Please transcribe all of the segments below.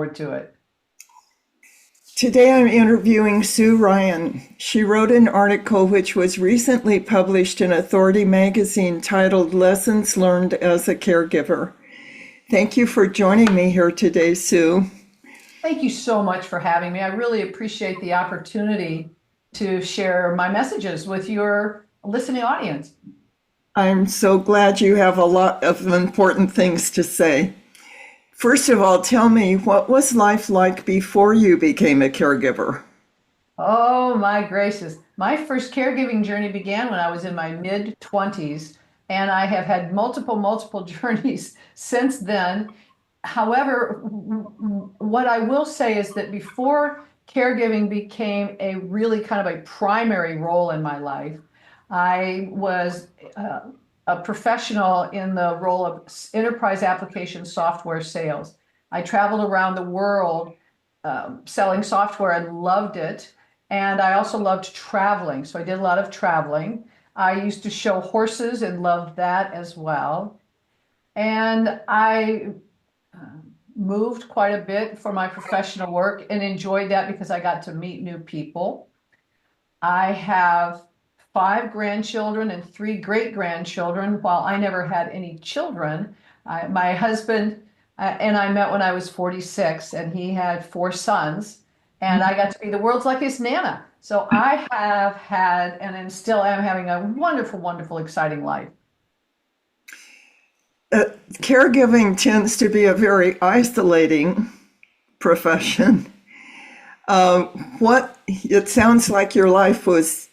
forward to it. Today I'm interviewing Sue Ryan. She wrote an article which was recently published in Authority magazine titled Lessons Learned as a Caregiver. Thank you for joining me here today, Sue. Thank you so much for having me. I really appreciate the opportunity to share my messages with your listening audience. I'm so glad you have a lot of important things to say. First of all, tell me, what was life like before you became a caregiver? Oh my gracious. My first caregiving journey began when I was in my mid 20s, and I have had multiple journeys since then. However, what I will say is that before caregiving became a really kind of a primary role in my life, I was a professional in the role of enterprise application software sales. I traveled around the world selling software and loved it. And I also loved traveling. So I did a lot of traveling. I used to show horses and loved that as well. And I moved quite a bit for my professional work and enjoyed that because I got to meet new people. I have five grandchildren and three great grandchildren. While I never had any children, my husband and I met when I was 46, and he had four sons, and I got to be the world's luckiest Nana. So I have had and still am having a wonderful, exciting life. Uh, Caregiving tends to be a very isolating profession. Uh, what it sounds like your life was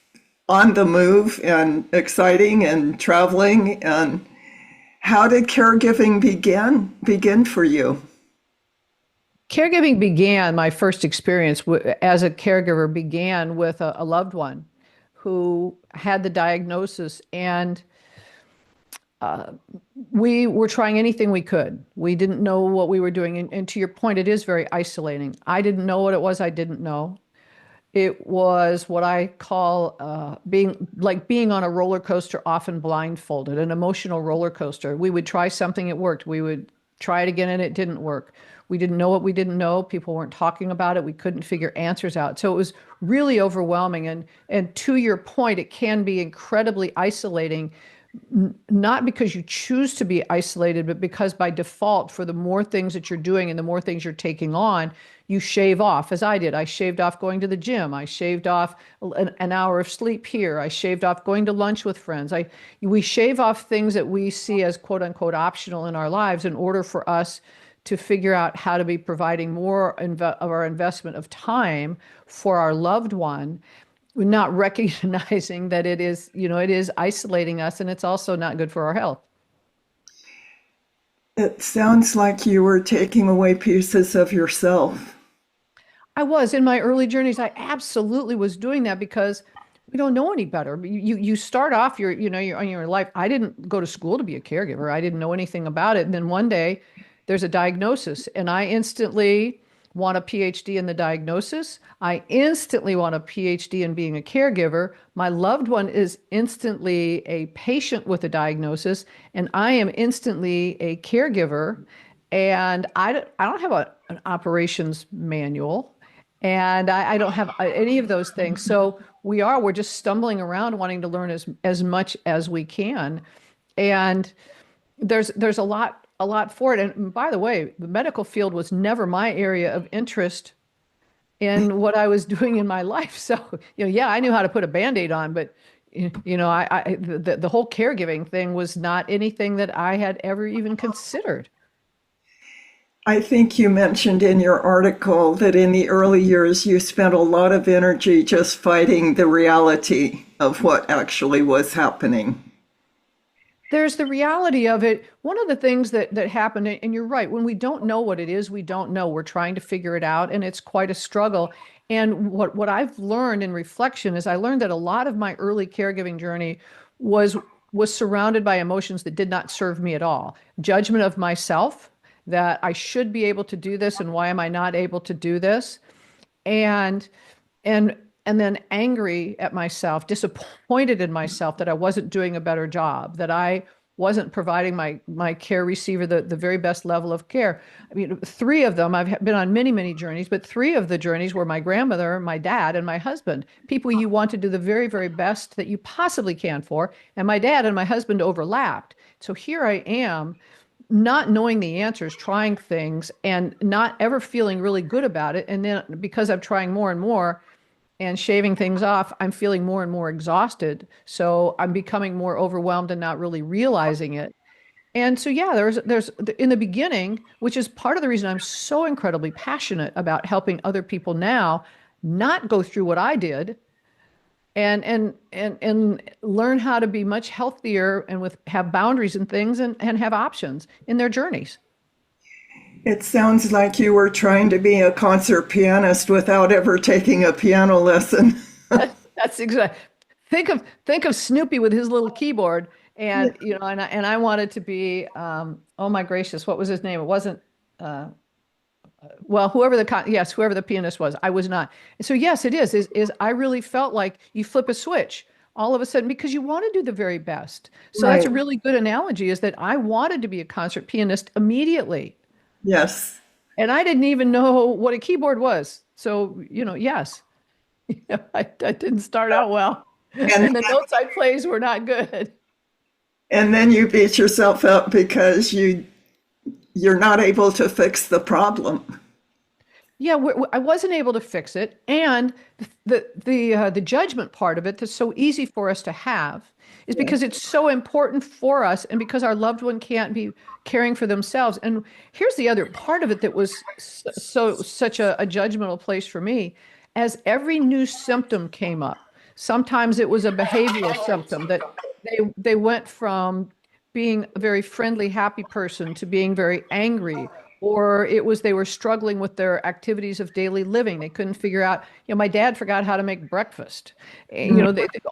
on the move and exciting and traveling. And how did caregiving begin for you? Caregiving began, my first experience as a caregiver began with a loved one who had the diagnosis, and uh, we were trying anything we could. We didn't know what we were doing. And to your point, it is very isolating. I didn't know what it was. I didn't know. It was what I call being on a roller coaster, often blindfolded, an emotional roller coaster. We would try something, it worked. We would try it again and it didn't work. We didn't know what we didn't know. People weren't talking about it. We couldn't figure answers out. So it was really overwhelming. And to your point, it can be incredibly isolating, not because you choose to be isolated, but because by default, for the more things that you're doing and the more things you're taking on, you shave off, as I did. I shaved off going to the gym. I shaved off an hour of sleep here. I shaved off going to lunch with friends. We shave off things that we see as quote unquote optional in our lives in order for us to figure out how to be providing more of our investment of time for our loved one, not recognizing that it is isolating us, and it's also not good for our health. It sounds like you were taking away pieces of yourself. I was in my early journeys. I absolutely was doing that because we don't know any better. You start off your life. I didn't go to school to be a caregiver. I didn't know anything about it. And then one day there's a diagnosis, and I instantly want a PhD in the diagnosis. I instantly want a PhD in being a caregiver. My loved one is instantly a patient with a diagnosis, and I am instantly a caregiver. And I don't have an operations manual, and I don't have any of those things. So we're just stumbling around wanting to learn as much as we can. And there's a lot for it. And by the way, the medical field was never my area of interest in what I was doing in my life. So, yeah, I knew how to put a Band-Aid on, but the whole caregiving thing was not anything that I had ever even considered. I think you mentioned in your article that in the early years you spent a lot of energy just fighting the reality of what actually was happening. There's the reality of it. One of the things that happened, and you're right, when we don't know what it is, we don't know. We're trying to figure it out, and it's quite a struggle. And what I've learned in reflection is I learned that a lot of my early caregiving journey was was surrounded by emotions that did not serve me at all. Judgment of myself, that I should be able to do this, and why am I not able to do this? And and and then angry at myself, disappointed in myself that I wasn't doing a better job, that I wasn't providing my care receiver the very best level of care. I mean, three of them, I've been on many, many journeys, but three of the journeys were my grandmother, my dad, and my husband, people you want to do the very, very best that you possibly can for. And my dad and my husband overlapped. So here I am, not knowing the answers, trying things and not ever feeling really good about it. And then because I'm trying more and more and shaving things off, I'm feeling more and more exhausted. So I'm becoming more overwhelmed and not really realizing it. And so, yeah, there's in the beginning, which is part of the reason I'm so incredibly passionate about helping other people now not go through what I did and learn how to be much healthier and with have boundaries and things and have options in their journeys. It sounds like you were trying to be a concert pianist without ever taking a piano lesson. That's exactly. Think of Snoopy with his little keyboard, and I wanted to be. Oh my gracious, what was his name? It wasn't. Uh, well, whoever the pianist was, I was not. So yes, it is I really felt like you flip a switch all of a sudden because you want to do the very best. So that's Right. a really good analogy. Is that I wanted to be a concert pianist immediately, Yes. and I didn't even know what a keyboard was. So yes. I didn't start out well, And and the notes I plays were not good. and then you beat yourself up because you're not able to fix the problem. Yeah, I wasn't able to fix it, and the judgment part of it that's so easy for us to have is because it's so important for us, and because our loved one can't be caring for themselves. And here's the other part of it that was such a judgmental place for me, as every new symptom came up. Sometimes it was a behavioral symptom that they went from being a very friendly, happy person to being very angry, or it was they were struggling with their activities of daily living. They couldn't figure out, my dad forgot how to make breakfast,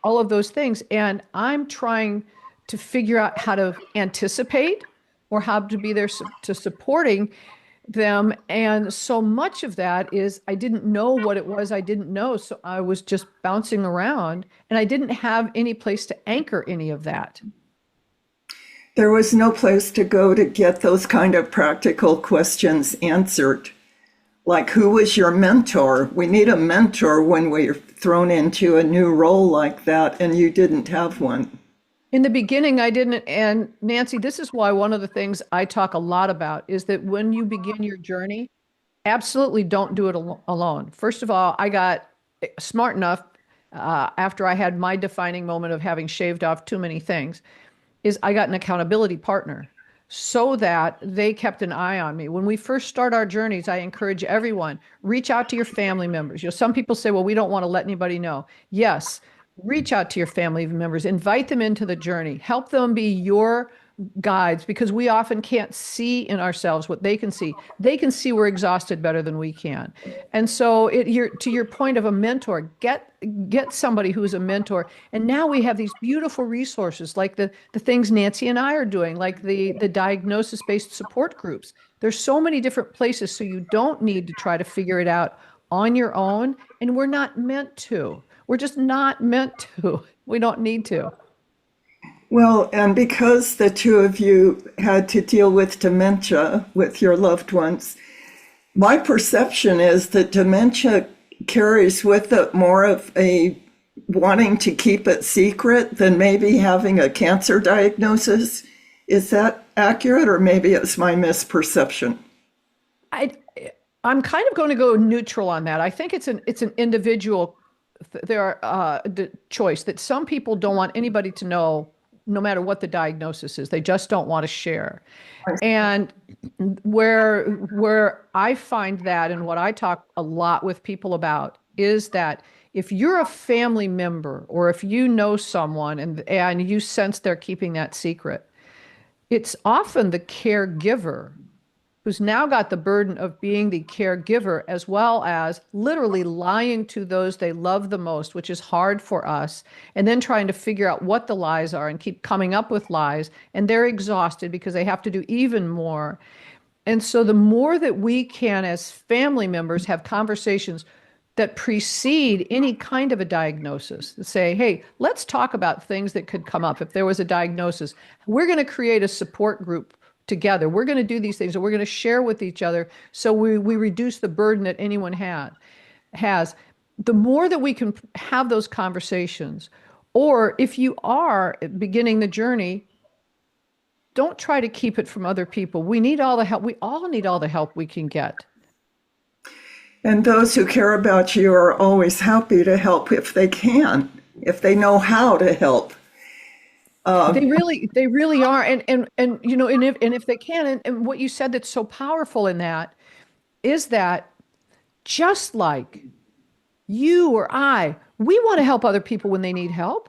all of those things. And I'm trying to figure out how to anticipate or how to be there to supporting them. And so much of that is I didn't know what it was I didn't know. So I was just bouncing around and I didn't have any place to anchor any of that. There was no place to go to get those kind of practical questions answered. Like, who was your mentor? We need a mentor when we're thrown into a new role like that, and you didn't have one. In the beginning, I didn't. And Nancy, this is why one of the things I talk a lot about is that when you begin your journey, absolutely don't do it alone. First of all, I got smart enough after I had my defining moment of having shaved off too many things, is I got an accountability partner so that they kept an eye on me. When we first start our journeys, I encourage everyone, reach out to your family members. Some people say, well, we don't want to let anybody know. Yes, reach out to your family members, invite them into the journey, help them be your guides because we often can't see in ourselves what they can see. They can see we're exhausted better than we can. And so to your point of a mentor, get somebody who's a mentor. And now we have these beautiful resources like the things Nancy and I are doing, like the diagnosis-based support groups. There's so many different places so you don't need to try to figure it out on your own. And we're not meant to. We're just not meant to. We don't need to. Well, and because the two of you had to deal with dementia with your loved ones, my perception is that dementia carries with it more of a wanting to keep it secret than maybe having a cancer diagnosis. Is that accurate, or maybe it's my misperception? I I'm kind of going to go neutral on that. I think it's an individual there are the choice that some people don't want anybody to know no matter what the diagnosis is. They just don't want to share. And where I find that and what I talk a lot with people about is that if you're a family member or if you know someone and you sense they're keeping that secret, it's often the caregiver who's now got the burden of being the caregiver as well as literally lying to those they love the most, which is hard for us, and then trying to figure out what the lies are and keep coming up with lies. And they're exhausted because they have to do even more. And so the more that we can, as family members, have conversations, that precede any kind of a diagnosis that say, hey, let's talk about things that could come up if there was a diagnosis. We're going to create a support group together. We're going to do these things and we're going to share with each other so we reduce the burden that anyone has. The more that we can have those conversations, or if you are beginning the journey, don't try to keep it from other people. We need all the help. We all need all the help we can get. And those who care about you are always happy to help if they can, if they know how to help. They really are. And and if they can, and what you said that's so powerful in that is that just like you or I, we want to help other people when they need help.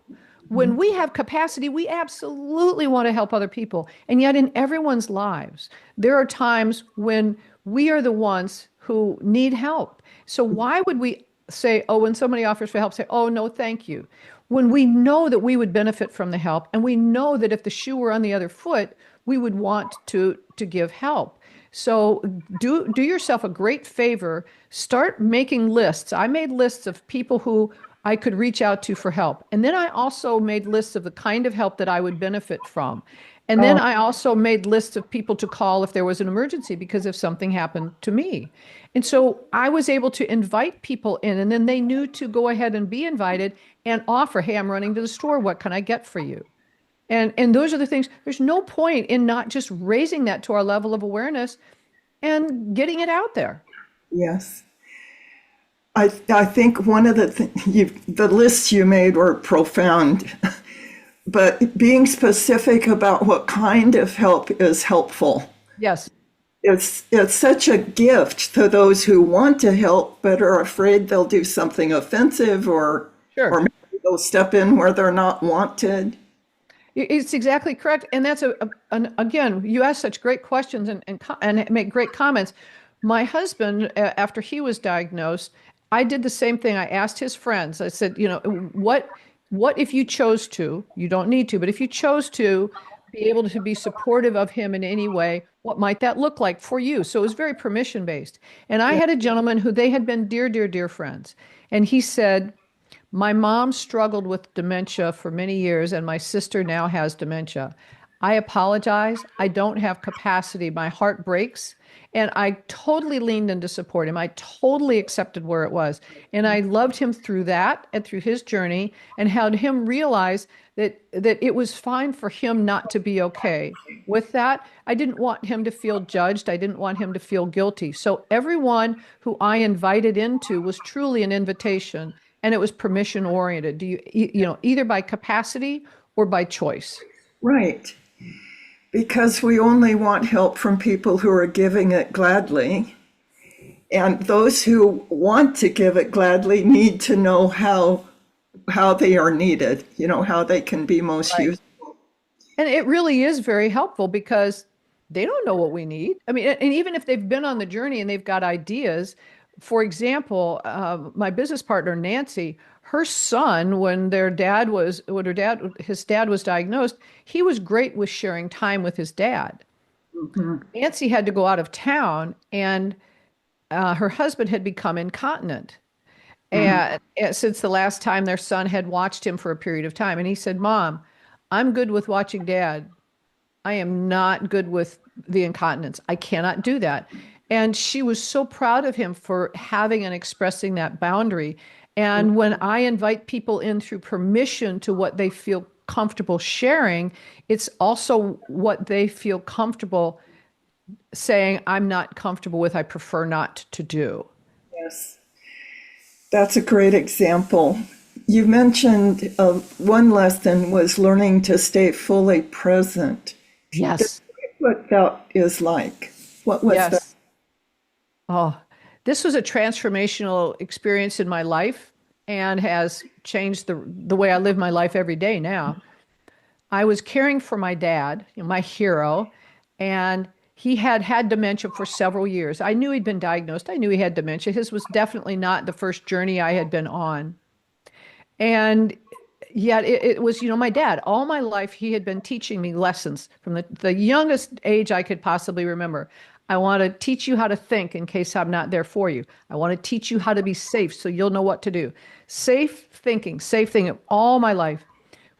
When we have capacity, we absolutely want to help other people. And yet, in everyone's lives, there are times when we are the ones who need help. So, why would we say, oh, when somebody offers for help, say, oh, no, thank you? When we know that we would benefit from the help, and we know that if the shoe were on the other foot, we would want to give help. So do yourself a great favor. Start making lists. I made lists of people who I could reach out to for help. And then I also made lists of the kind of help that I would benefit from. And then Oh, I also made lists of people to call if there was an emergency because if something happened to me. And so I was able to invite people in, and then they knew to go ahead and be invited and offer, hey, I'm running to the store. What can I get for you? And those are the things. There's no point in not just raising that to our level of awareness and getting it out there. yes. I think one of the lists you made were profound, but being specific about what kind of help is helpful. Yes, It's such a gift to those who want to help but are afraid they'll do something offensive or sure. maybe they'll step in where they're not wanted. It's exactly correct. And that's again, you ask such great questions and make great comments. My husband, after he was diagnosed, I did the same thing. I asked his friends, I said, what if you chose to, you don't need to, but if you chose to be able to be supportive of him in any way, what might that look like for you? So it was very permission based. And I Yeah. had a gentleman who they had been dear, dear, dear friends. And he said, my mom struggled with dementia for many years, and my sister now has dementia. I apologize. I don't have capacity. My heart breaks. And I totally leaned in to support him. I totally accepted where it was. And I loved him through that and through his journey and had him realize that it was fine for him not to be okay. With that, I didn't want him to feel judged. I didn't want him to feel guilty. So everyone who I invited into was truly an invitation and it was permission oriented. Either by capacity or by choice. Right. Because we only want help from people who are giving it gladly. And those who want to give it gladly need to know how they are needed, how they can be most Right. useful. And it really is very helpful because they don't know what we need. I mean, and even if they've been on the journey and they've got ideas, for example, my business partner, Nancy, her son, his dad was diagnosed, he was great with sharing time with his dad. Nancy had to go out of town and her husband had become incontinent. And since the last time their son had watched him for a period of time. And he said, Mom, I'm good with watching dad. I am not good with the incontinence. I cannot do that. And she was so proud of him for having and expressing that boundary. And when I invite people in through permission to what they feel comfortable sharing, it's also what they feel comfortable saying, I'm not comfortable with, I prefer not to do. Yes, that's a great example. You mentioned one lesson was learning to stay fully present. Yes. What that is like? What was that? Yes. Oh, this was a transformational experience in my life and has changed the way I live my life every day now. I was caring for my dad, my hero, and he had had dementia for several years. I knew he'd been diagnosed. I knew he had dementia. His was definitely not the first journey I had been on. And yet it was, my dad. All my life, he had been teaching me lessons from the youngest age I could possibly remember. I want to teach you how to think in case I'm not there for you. I want to teach you how to be safe so you'll know what to do. Safe thinking all my life.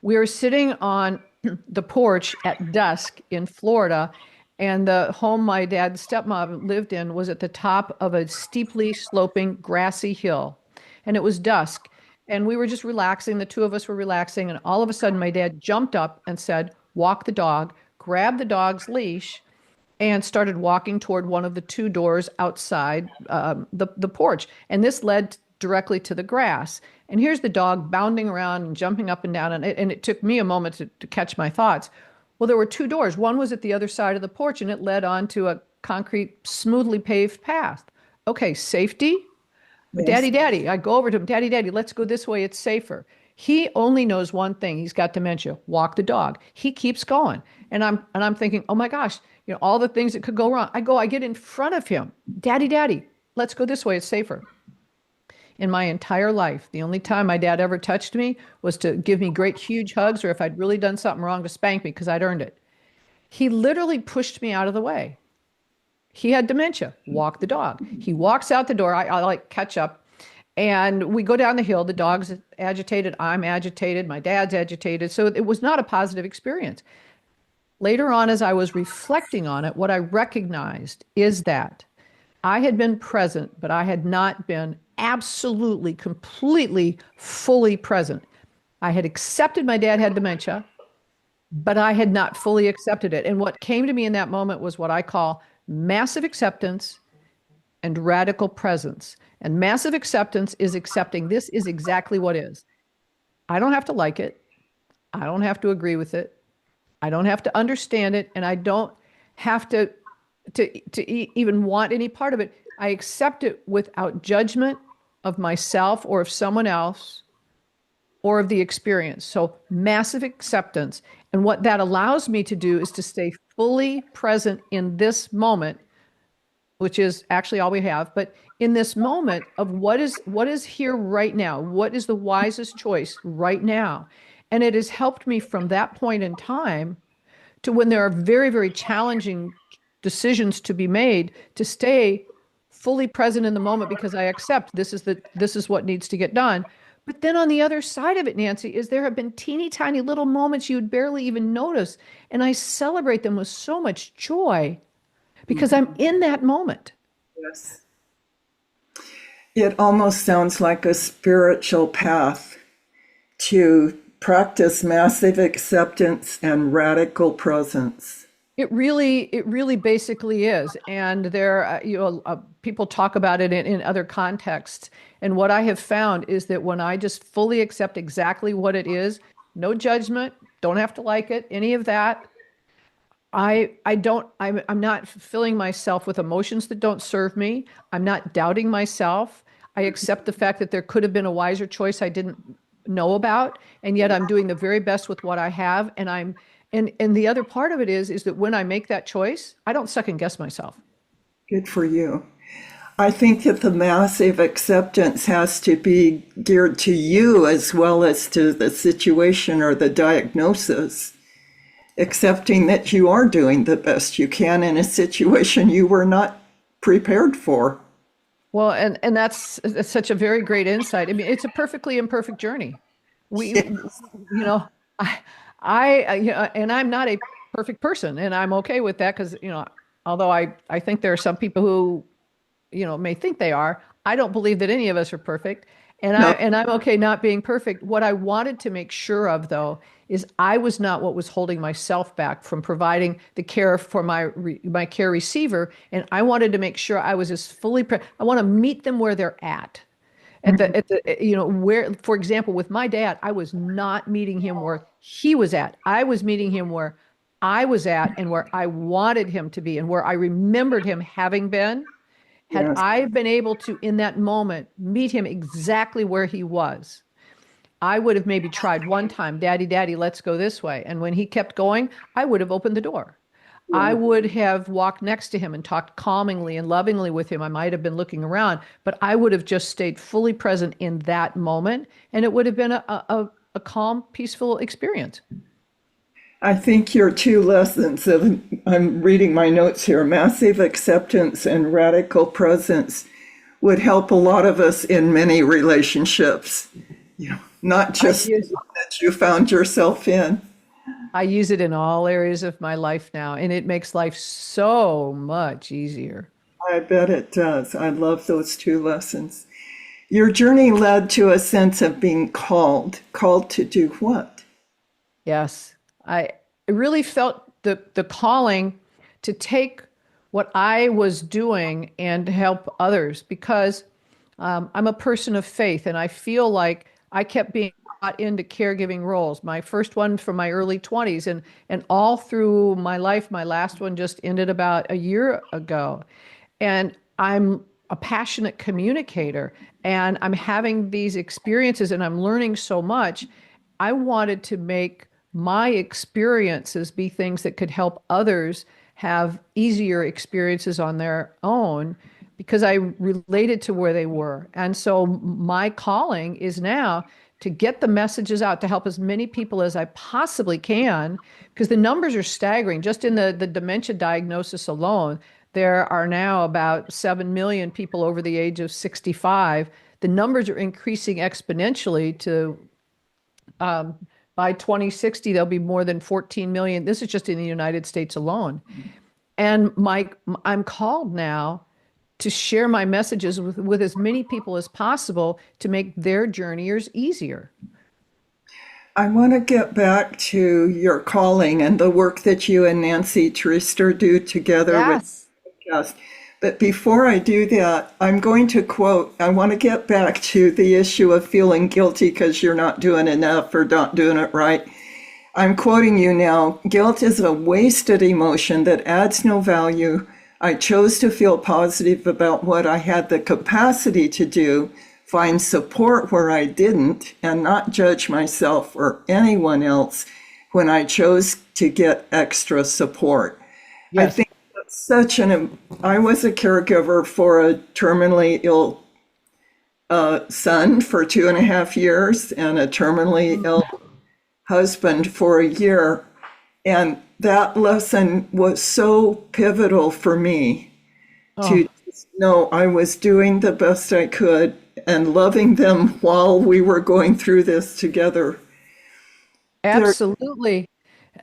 We were sitting on the porch at dusk in Florida, and the home my dad's stepmom lived in was at the top of a steeply sloping grassy hill. And it was dusk. And we were just relaxing. The two of us were relaxing. And all of a sudden, my dad jumped up and said, "Walk the dog," grabbed the dog's leash, and started walking toward one of the two doors outside the porch. And this led directly to the grass. And here's the dog bounding around and jumping up and down. And it took me a moment to catch my thoughts. Well, there were two doors. One was at the other side of the porch, and it led onto a concrete, smoothly paved path. Okay, safety. Yes. Daddy, Daddy. I go over to him, Daddy, Daddy, let's go this way. It's safer. He only knows one thing. He's got dementia. Walk the dog. He keeps going. And I'm thinking, oh my gosh, all the things that could go wrong. I get in front of him. Daddy, Daddy, let's go this way. It's safer. In my entire life, the only time my dad ever touched me was to give me great, huge hugs, or if I'd really done something wrong, to spank me because I'd earned it. He literally pushed me out of the way. He had dementia. Walk the dog. He walks out the door. I like catch up. And we go down the hill. The dog's agitated. I'm agitated. My dad's agitated. So it was not a positive experience. Later on, as I was reflecting on it, what I recognized is that I had been present, but I had not been absolutely, completely, fully present. I had accepted my dad had dementia, but I had not fully accepted it. And what came to me in that moment was what I call massive acceptance and radical presence. And massive acceptance is accepting this is exactly what is. I don't have to like it. I don't have to agree with it. I don't have to understand it. And I don't have to even want any part of it. I accept it without judgment of myself or of someone else or of the experience. So massive acceptance. And what that allows me to do is to stay fully present in this moment, which is actually all we have, but in this moment of what is here right now, what is the wisest choice right now. And it has helped me from that point in time to when there are very, very challenging decisions to be made to stay fully present in the moment because I accept this is what needs to get done. But then on the other side of it, Nancy, is there have been teeny tiny little moments you'd barely even notice. And I celebrate them with so much joy because I'm in that moment. Yes. It almost sounds like a spiritual path to practice massive acceptance and radical presence. It really basically is. And people talk about it in other contexts. And what I have found is that when I just fully accept exactly what it is, no judgment, don't have to like it, any of that, I'm not filling myself with emotions that don't serve me. I'm not doubting myself. I accept the fact that there could have been a wiser choice I didn't know about, and yet I'm doing the very best with what I have. And the other part of it is that when I make that choice, I don't second guess myself. Good for you. I think that the massive acceptance has to be geared to you as well as to the situation or the diagnosis. Accepting that you are doing the best you can in a situation you were not prepared for. Well, and that's such a very great insight. I mean, it's a perfectly imperfect journey. We, Yes. you know, I, and I'm not a perfect person, and I'm okay with that because, although I think there are some people who, may think they are, I don't believe that any of us are perfect, and No, I'm okay not being perfect. What I wanted to make sure of, though, is I was not what was holding myself back from providing the care for my care receiver, and I wanted to make sure I was as I want to meet them where they're at the where, for example, with my dad, I was not meeting him where he was at. I was meeting him where I was at and where I wanted him to be and where I remembered him having been. Had yes, I been able to, in that moment, meet him exactly where he was, I would have maybe tried one time, Daddy, Daddy, let's go this way. And when he kept going, I would have opened the door. I yeah. would have walked next to him and talked calmingly and lovingly with him. I might have been looking around, but I would have just stayed fully present in that moment. And it would have been a calm, peaceful experience. I think your two lessons of, I'm reading my notes here, massive acceptance and radical presence would help a lot of us in many relationships. Not I just use that you found yourself in. I use it in all areas of my life now, and it makes life so much easier. I bet it does. I love those two lessons. Your journey led to a sense of being called. Called to do what? Yes. I really felt the calling to take what I was doing and help others because I'm a person of faith and I feel like I kept being brought into caregiving roles. My first one from my early 20s and all through my life, my last one just ended about a year ago. And I'm a passionate communicator and I'm having these experiences and I'm learning so much. I wanted to make my experiences be things that could help others have easier experiences on their own because I related to where they were. And so my calling is now to get the messages out to help as many people as I possibly can because the numbers are staggering. Just in the dementia diagnosis alone, there are now about 7 million people over the age of 65. The numbers are increasing exponentially to um, by 2060, there'll be more than 14 million. This is just in the United States alone. And I'm called now to share my messages with as many people as possible to make their journeys easier. I want to get back to your calling and the work that you and Nancy Trister do together with Yes. us. But before I do that, I'm going to quote, I want to get back to the issue of feeling guilty because you're not doing enough or not doing it right. I'm quoting you now. Guilt is a wasted emotion that adds no value. I chose to feel positive about what I had the capacity to do, find support where I didn't, and not judge myself or anyone else when I chose to get extra support. I Yes. think that's such an. I was a caregiver for a terminally ill son for 2.5 years and a terminally ill husband for a year. And that lesson was so pivotal for me to Oh, just know I was doing the best I could and loving them while we were going through this together. There, absolutely.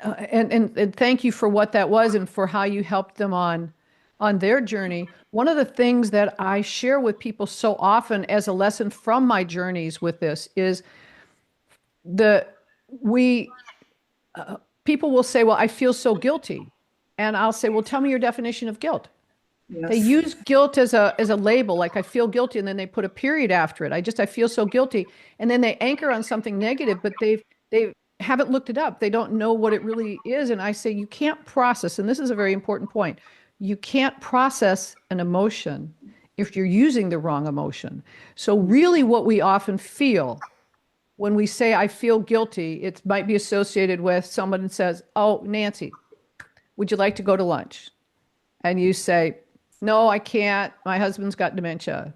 And thank you for what that was and for how you helped them on their journey. One of the things that I share with people so often as a lesson from my journeys with this is the we people will say, "Well, I feel so guilty." And I'll say, "Well, tell me your definition of guilt." They yes, use guilt as a label, like I feel guilty, and then they put a period after it. I feel so guilty, and then they anchor on something negative, but they haven't looked it up. They don't know what it really is. And I say you can't process, and this is a very important point. You can't process an emotion if you're using the wrong emotion. So really, what we often feel when we say I feel guilty, it might be associated with someone says, "Oh, Nancy, would you like to go to lunch?" And you say, "No, I can't. My husband's got dementia."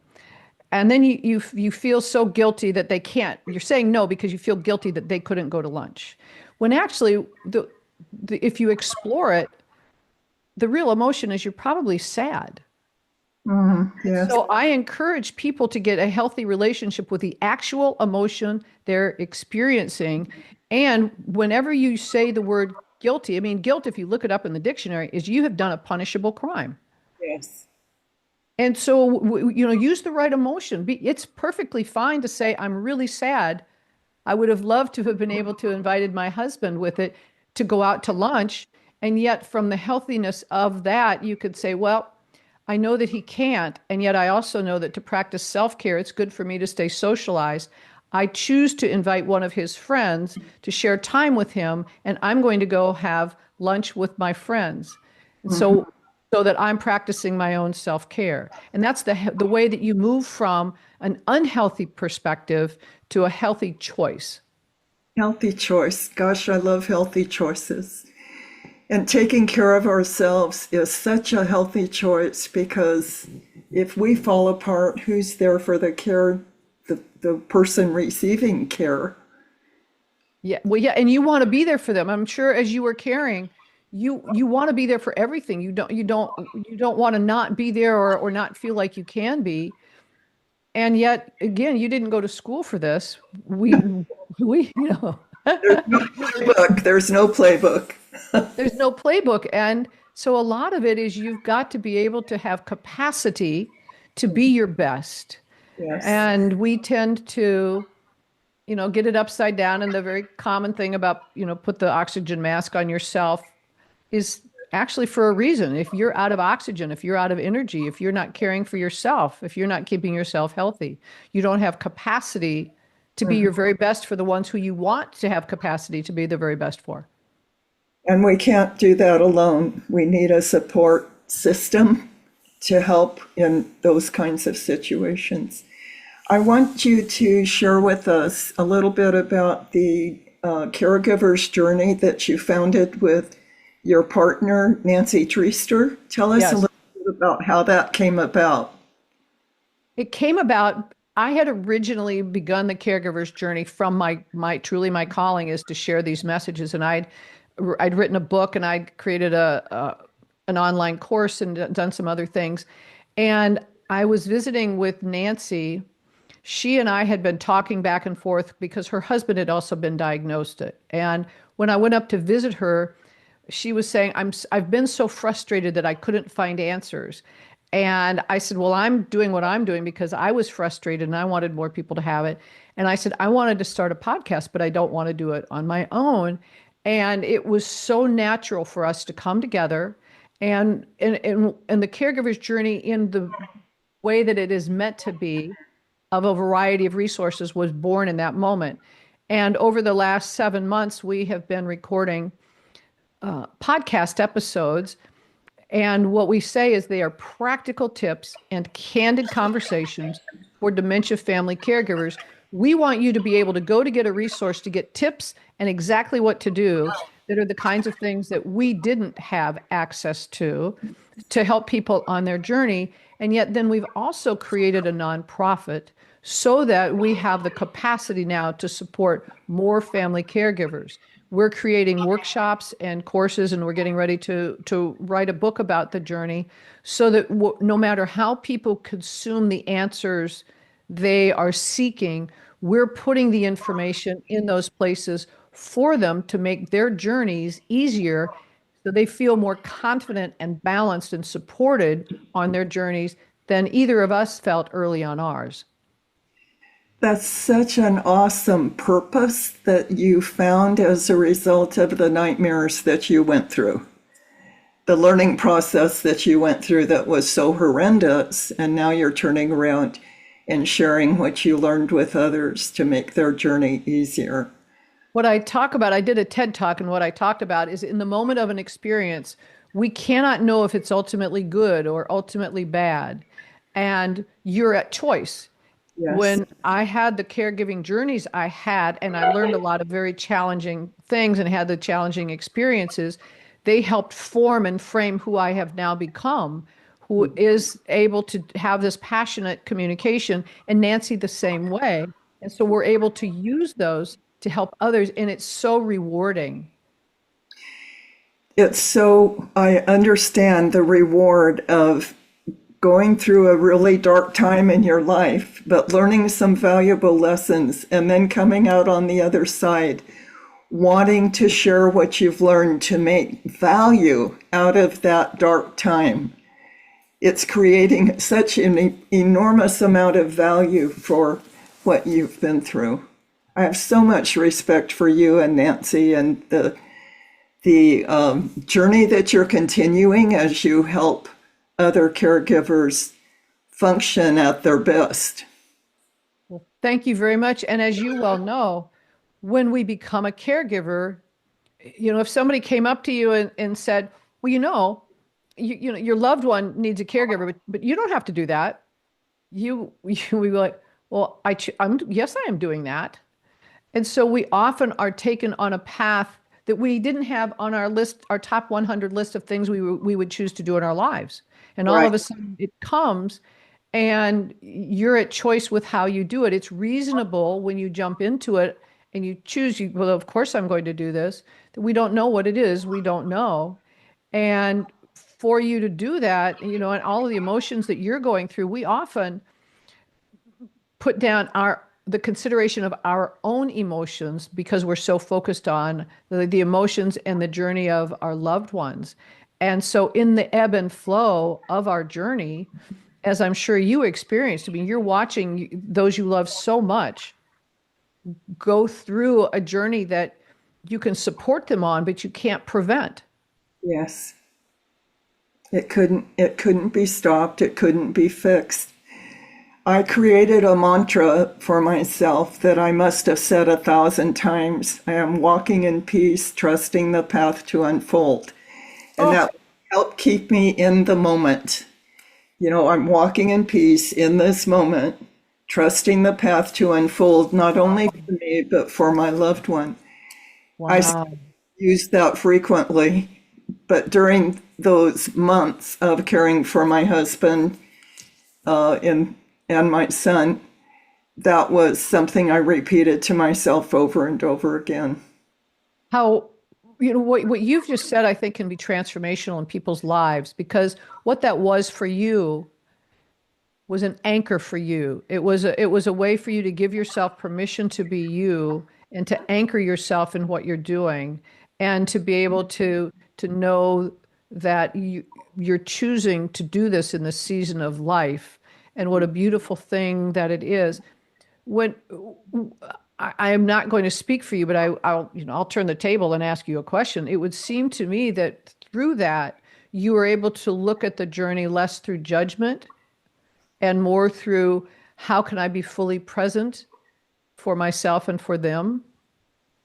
And then you feel so guilty that they can't. You're saying no because you feel guilty that they couldn't go to lunch. When actually, if you explore it, the real emotion is you're probably sad. yes, So I encourage people to get a healthy relationship with the actual emotion they're experiencing. And whenever you say the word guilty, I mean, guilt, if you look it up in the dictionary, is you have done a punishable crime. yes. And so, use the right emotion. It's perfectly fine to say, I'm really sad. I would have loved to have been able to invited my husband with it to go out to lunch. And yet, from the healthiness of that, you could say, well, I know that he can't. And yet, I also know that to practice self care, it's good for me to stay socialized. I choose to invite one of his friends to share time with him, and I'm going to go have lunch with my friends. And so that I'm practicing my own self-care. And that's the way that you move from an unhealthy perspective to a healthy choice. Healthy choice. Gosh, I love healthy choices. And taking care of ourselves is such a healthy choice because if we fall apart, who's there for the care, the person receiving care? Yeah, well, yeah, and you want to be there for them. I'm sure as you were caring, you want to be there for everything. You don't want to not be there or not feel like you can be. And yet, again, you didn't go to school for this. We. There's no playbook. There's no playbook. There's no playbook. And so a lot of it is you've got to be able to have capacity to be your best. Yes. And we tend to, get it upside down. And the very common thing about, put the oxygen mask on yourself is actually for a reason. If you're out of oxygen, if you're out of energy, if you're not caring for yourself, if you're not keeping yourself healthy, you don't have capacity to be your very best for the ones who you want to have capacity to be the very best for. And we can't do that alone. We need a support system to help in those kinds of situations. I want you to share with us a little bit about the caregiver's journey that you founded with your partner, Nancy Treaster. Tell us a Yes. little bit about how that came about. It came about, I had originally begun the caregiver's journey from my truly my calling is to share these messages. And I'd written a book and I'd created an online course and done some other things. And I was visiting with Nancy. She and I had been talking back and forth because her husband had also been diagnosed. And when I went up to visit her, she was saying, I've been so frustrated that I couldn't find answers. And I said, well, I'm doing what I'm doing because I was frustrated and I wanted more people to have it. And I said, I wanted to start a podcast, but I don't want to do it on my own. And it was so natural for us to come together and the caregiver's journey in the way that it is meant to be of a variety of resources was born in that moment. And over the last 7 months, we have been recording podcast episodes. And what we say is they are practical tips and candid conversations for dementia family caregivers. We want you to be able to go to get a resource to get tips and exactly what to do that are the kinds of things that we didn't have access to help people on their journey. And yet, then we've also created a nonprofit so that we have the capacity now to support more family caregivers. We're creating workshops and courses, and we're getting ready to write a book about the journey so that no matter how people consume the answers they are seeking, we're putting the information in those places for them to make their journeys easier so they feel more confident and balanced and supported on their journeys than either of us felt early on ours. That's such an awesome purpose that you found as a result of the nightmares that you went through. The learning process that you went through that was so horrendous, and now you're turning around and sharing what you learned with others to make their journey easier. What I talk about, I did a TED talk, and what I talked about is in the moment of an experience, we cannot know if it's ultimately good or ultimately bad. And you're at choice. Yes. When I had the caregiving journeys I had, and I learned a lot of very challenging things and had the challenging experiences, they helped form and frame who I have now become, who is able to have this passionate communication, and Nancy the same way. And so we're able to use those to help others, and it's so rewarding. It's so, I understand the reward of going through a really dark time in your life, but learning some valuable lessons and then coming out on the other side, wanting to share what you've learned to make value out of that dark time. It's creating such an enormous amount of value for what you've been through. I have so much respect for you and Nancy and the journey that you're continuing as you help other caregivers function at their best. Well, thank you very much. And as you well know, when we become a caregiver, if somebody came up to you and said, well, your loved one needs a caregiver, but you don't have to do that. We were like, well, yes, I am doing that. And so we often are taken on a path that we didn't have on our list, our top 100 list of things we would choose to do in our lives. And all Right. of a sudden it comes and you're at choice with how you do it. It's reasonable when you jump into it and you choose, you, well, of course I'm going to do this. We don't know what it is. We don't know. And for you to do that, and all of the emotions that you're going through, we often put down the consideration of our own emotions because we're so focused on the emotions and the journey of our loved ones. And so in the ebb and flow of our journey, as I'm sure you experienced, I mean, you're watching those you love so much go through a journey that you can support them on, but you can't prevent. Yes. It couldn't be stopped. It couldn't be fixed. I created a mantra for myself that I must have said 1,000 times. I am walking in peace, trusting the path to unfold. And Oh, that helped keep me in the moment. I'm walking in peace in this moment, trusting the path to unfold, not only for me, but for my loved one. I wow. use that frequently, but during those months of caring for my husband and my son, that was something I repeated to myself over and over again. How, what you've just said, I think can be transformational in people's lives because what that was for you was an anchor for you. It was a way for you to give yourself permission to be you and to anchor yourself in what you're doing and to be able to know that you're choosing to do this in the season of life and what a beautiful thing that it is. When I am not going to speak for you, but I'll turn the table and ask you a question. It would seem to me that through that you were able to look at the journey less through judgment and more through how can I be fully present for myself and for them.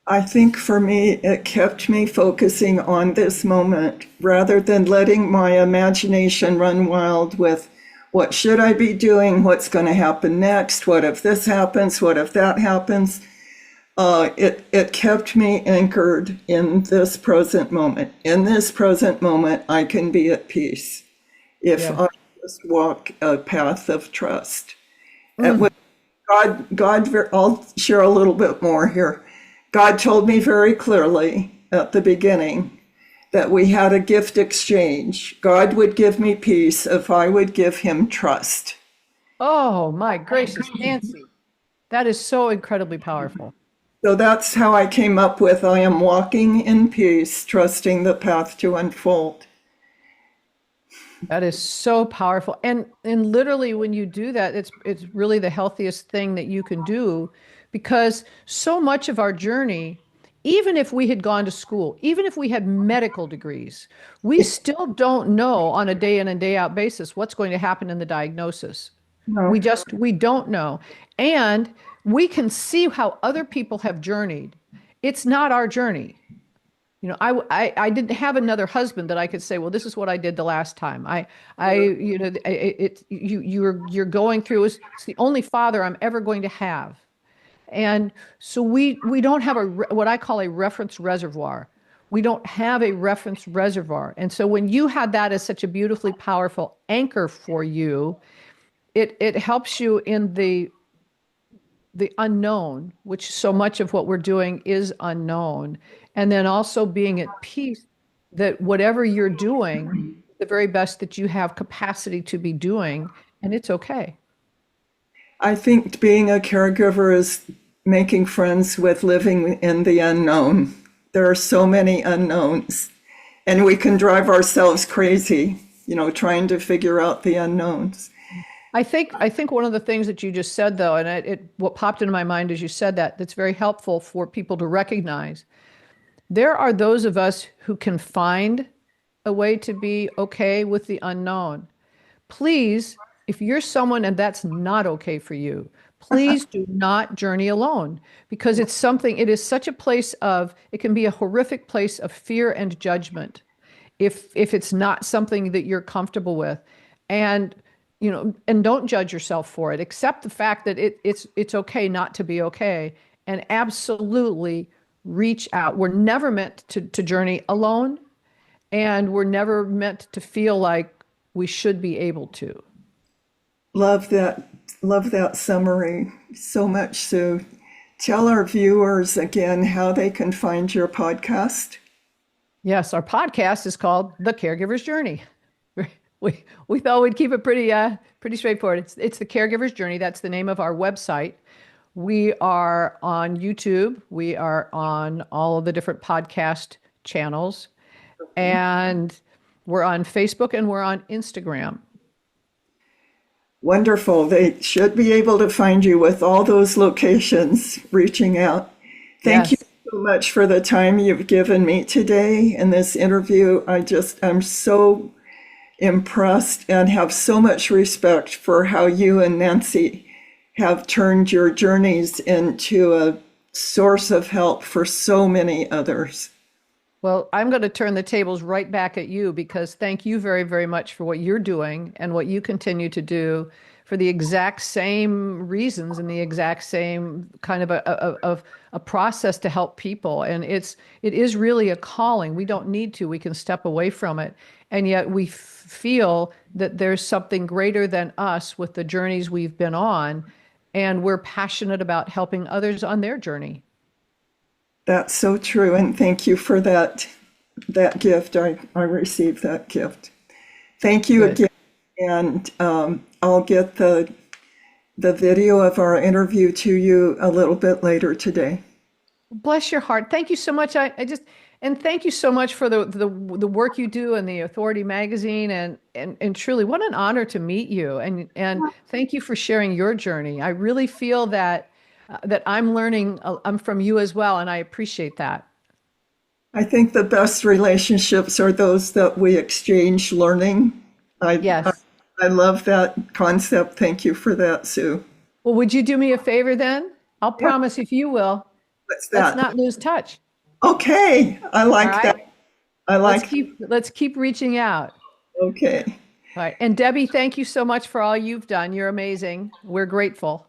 I think for me, it kept me focusing on this moment rather than letting my imagination run wild with what should I be doing? What's going to happen next? What if this happens? What if that happens? It kept me anchored in this present moment. In this present moment, I can be at peace if Yeah. I just walk a path of trust. And Mm. with I'll share a little bit more here. God told me very clearly at the beginning that we had a gift exchange. God would give me peace if I would give him trust. Oh, my gracious, Nancy. That is so incredibly powerful. So that's how I came up with I am walking in peace, trusting the path to unfold. That is so powerful. And literally when you do that, it's really the healthiest thing that you can do because so much of our journey, even if we had gone to school, even if we had medical degrees, we still don't know on a day in and day out basis what's going to happen in the diagnosis. No, We don't know. And we can see how other people have journeyed. It's not our journey. I didn't have another husband that I could say, well, this is what I did the last time. You're going through, it's the only father I'm ever going to have. And so we don't have what I call a reference reservoir. We don't have a reference reservoir. And so when you had that as such a beautifully powerful anchor for you, it helps you in the unknown, which so much of what we're doing is unknown. And then also being at peace that whatever you're doing, the very best that you have capacity to be doing, and it's okay. I think being a caregiver is making friends with living in the unknown. There are so many unknowns, and we can drive ourselves crazy, trying to figure out the unknowns. I think one of the things that you just said though, and what popped into my mind as you said that, that's very helpful for people to recognize. There are those of us who can find a way to be okay with the unknown. Please, if you're someone and that's not okay for you, please do not journey alone because it is such a place it can be a horrific place of fear and judgment if it's not something that you're comfortable with. And, and don't judge yourself for it. Accept the fact that it's okay not to be okay and absolutely reach out. We're never meant to journey alone and we're never meant to feel like we should be able to. Love that, love that summary so much, Sue. tell our viewers again how they can find your podcast. Yes, our podcast is called The Caregiver's Journey. We thought we'd keep it pretty straightforward. It's The Caregiver's Journey. That's the name of our website. We are on YouTube. We are on all of the different podcast channels, and we're on Facebook and we're on Instagram. Wonderful. They should be able to find you with all those locations reaching out. Thank you Yes. so much for the time you've given me today in this interview. I'm so impressed and have so much respect for how you and Nancy have turned your journeys into a source of help for so many others. Well, I'm going to turn the tables right back at you because thank you very, very much for what you're doing and what you continue to do for the exact same reasons and the exact same kind of a process to help people. And it is really a calling. We don't need to. We can step away from it. And yet we feel that there's something greater than us with the journeys we've been on, and we're passionate about helping others on their journey. That's so true, and thank you for that gift. I received that gift. Thank you Good. again, and I'll get the video of our interview to you a little bit later today. Bless your heart. Thank you so much. I just and thank you so much for the work you do in the Authority magazine and truly what an honor to meet you and thank you for sharing your journey. I really feel that I'm learning I'm from you as well and I appreciate that. I think the best relationships are those that we exchange learning. I I, Yes. I love that concept. Thank you for that, Sue. Well, would you do me a favor then? I'll Yeah, promise if you will, what's let's that? not lose touch. Okay, I All like that. right? I Let's like. keep reaching out. Okay. All right. And Debbie, thank you so much for all you've done. You're amazing. We're grateful.